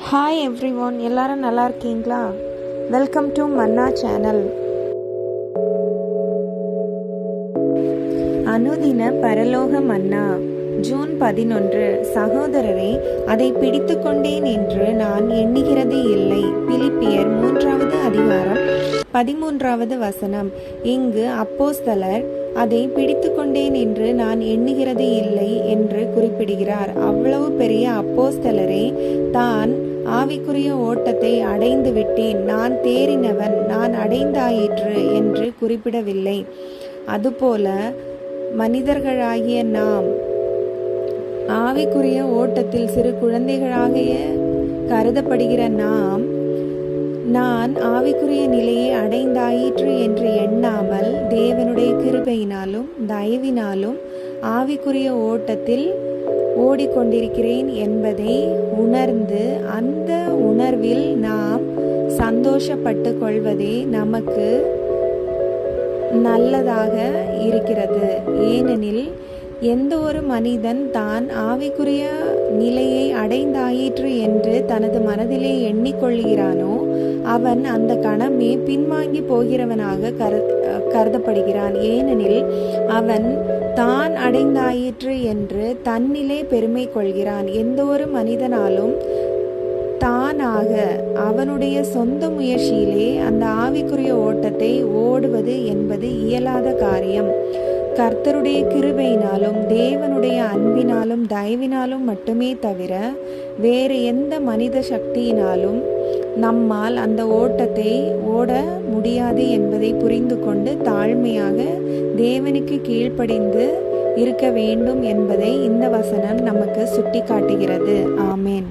Hi every one, எல்லாரும் நல்லா இருக்கீங்களா? Welcome to Manna channel. அனுதின பரலோக மன்னா. ஜூன் 11. சகோதரரே, அதை பிடித்து கொண்டேன் என்று நான் எண்ணுகிறதே இல்லை. பிலிப்பியர் 3வது அதிகாரம் 13வது வசனம். இங்கு அப்போஸ்தலர் அதை பிடித்து கொண்டேன் என்று நான் எண்ணுகிறதே இல்லை என்று குறிப்பிடுகிறார். அவ்வளவு பெரிய அப்போஸ்தலரே தான் ஆவிக்குரிய ஓட்டத்தை அடைந்து விட்டேன், நான் தேறினவன், நான் அடைந்தாயிற்று என்று குறிப்பிடவில்லை. அதுபோல மனிதர்களாகிய நாம் ஆவிக்குரிய ஓட்டத்தில் சிறு குழந்தைகளாகிய கருதப்படுகிற நான் ஆவிக்குரிய நிலையை அடைந்தாயிற்று என்று எண்ணாமல் தேவனுடைய கிருபையினாலும் தயவினாலும் ஆவிக்குரிய ஓட்டத்தில் ஓடிக்கொண்டிருக்கிறேன் என்பதை உணர்ந்து அந்த உணர்வில் நாம் சந்தோஷப்பட்டு கொள்வதே நமக்கு நல்லதாக இருக்கிறது. ஏனெனில் எந்த ஒரு மனிதன் தான் ஆவிக்குரிய நிலையை அடைந்தாயிற்று என்று தனது மனதிலே எண்ணிக்கொள்கிறானோ அவன் அந்த கணமே பின்வாங்கி போகிறவனாக கருதப்படுகிறான். ஏனெனில் அவன் தான் அடைந்தாயிற்று என்று தன்னிலே பெருமை கொள்கிறான். எந்த ஒரு மனிதனாலும் தானாக அவனுடைய சொந்த முயற்சியிலே அந்த ஆவிக்குரிய ஓட்டத்தை ஓடுவது என்பது இயலாத காரியம். கர்த்தருடைய கிருபையினாலும் தேவனுடைய அன்பினாலும் தயவினாலும் மட்டுமே தவிர வேறு எந்த மனித சக்தியினாலும் நம்மால் அந்த ஓட்டத்தை ஓட முடியாது என்பதை புரிந்து கொண்டு தாழ்மையாக தேவனுக்கு கீழ்ப்படிந்து இருக்க வேண்டும் என்பதை இந்த வசனம் நமக்கு சுட்டி காட்டுகிறது. ஆமேன்.